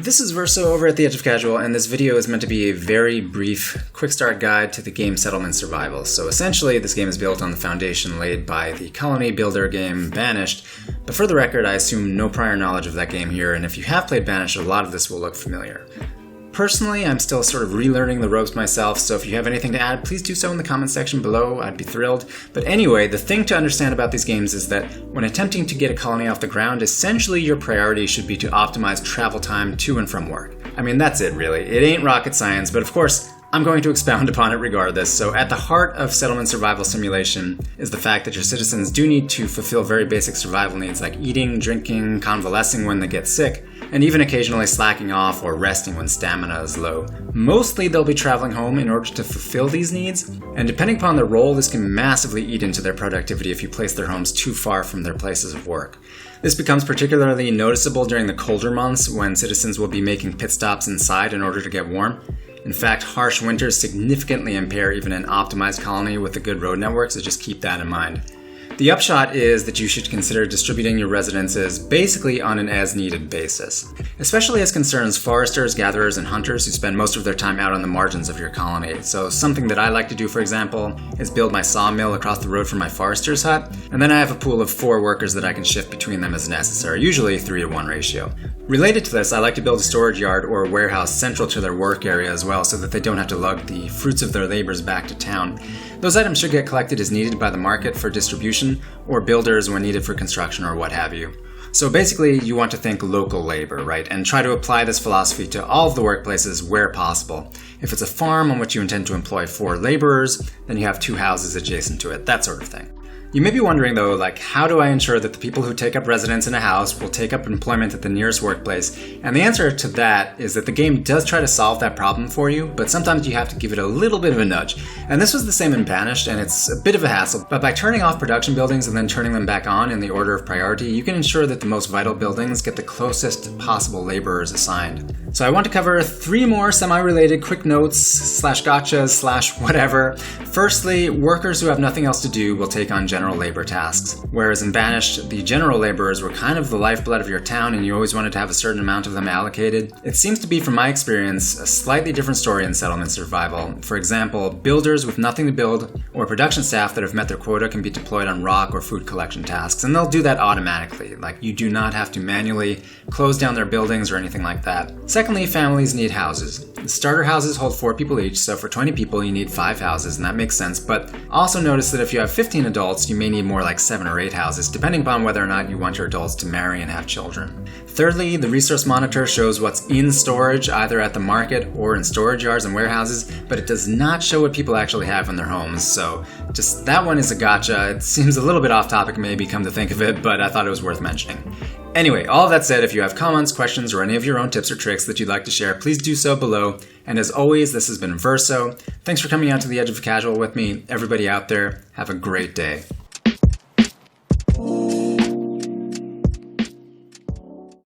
This is Verso over at the Edge of Casual, and this video is meant to be a very brief, quick start guide to the game Settlement Survival. So essentially, this game is built on the foundation laid by the colony builder game Banished, but for the record, I assume no prior knowledge of that game here, and if you have played Banished, a lot of this will look familiar. Personally, I'm still sort of relearning the ropes myself, so if you have anything to add, please do so in the comment section below. I'd be thrilled. But anyway, the thing to understand about these games is that when attempting to get a colony off the ground, essentially your priority should be to optimize travel time to and from work. I mean, that's it really. It ain't rocket science, but of course, I'm going to expound upon it regardless. So at the heart of settlement survival simulation is the fact that your citizens do need to fulfill very basic survival needs like eating, drinking, convalescing when they get sick, and even occasionally slacking off or resting when stamina is low. Mostly they'll be traveling home in order to fulfill these needs, and depending upon their role, this can massively eat into their productivity if you place their homes too far from their places of work. This becomes particularly noticeable during the colder months when citizens will be making pit stops inside in order to get warm. In fact, harsh winters significantly impair even an optimized colony with a good road network, so just keep that in mind. The upshot is that you should consider distributing your residences basically on an as-needed basis, especially as concerns foresters, gatherers, and hunters who spend most of their time out on the margins of your colony. So something that I like to do, for example, is build my sawmill across the road from my forester's hut, and then I have a pool of 4 workers that I can shift between them as necessary, usually 3-to-1 ratio. Related to this, I like to build a storage yard or a warehouse central to their work area as well, so that they don't have to lug the fruits of their labors back to town. Those items should get collected as needed by the market for distribution, or builders when needed for construction or what have you. So basically, you want to think local labor, right? And try to apply this philosophy to all of the workplaces where possible. If it's a farm on which you intend to employ 4 laborers, then you have 2 houses adjacent to it, that sort of thing. You may be wondering though, how do I ensure that the people who take up residence in a house will take up employment at the nearest workplace? And the answer to that is that the game does try to solve that problem for you, but sometimes you have to give it a little bit of a nudge. And this was the same in Banished, and it's a bit of a hassle, but by turning off production buildings and then turning them back on in the order of priority, you can ensure that the most vital buildings get the closest possible laborers assigned. So I want to cover 3 more semi-related quick notes / gotchas / whatever. Firstly, workers who have nothing else to do will take on general labor tasks. Whereas in Banished, the general laborers were kind of the lifeblood of your town and you always wanted to have a certain amount of them allocated. It seems to be, from my experience, a slightly different story in Settlement Survival. For example, builders with nothing to build or production staff that have met their quota can be deployed on rock or food collection tasks, and they'll do that automatically. You do not have to manually close down their buildings or anything like that. Secondly, families need houses. The starter houses hold 4 people each, so for 20 people you need 5 houses, and that makes sense, but also notice that if you have 15 adults, you may need more like 7 or 8 houses, depending upon whether or not you want your adults to marry and have children. Thirdly, the resource monitor shows what's in storage, either at the market or in storage yards and warehouses, but it does not show what people actually have in their homes, so just that one is a gotcha. It seems a little bit off topic maybe, come to think of it, but I thought it was worth mentioning. Anyway, all of that said, if you have comments, questions, or any of your own tips or tricks that you'd like to share, please do so below. And as always, this has been Verso. Thanks for coming out to the Edge of Casual with me. Everybody out there, have a great day.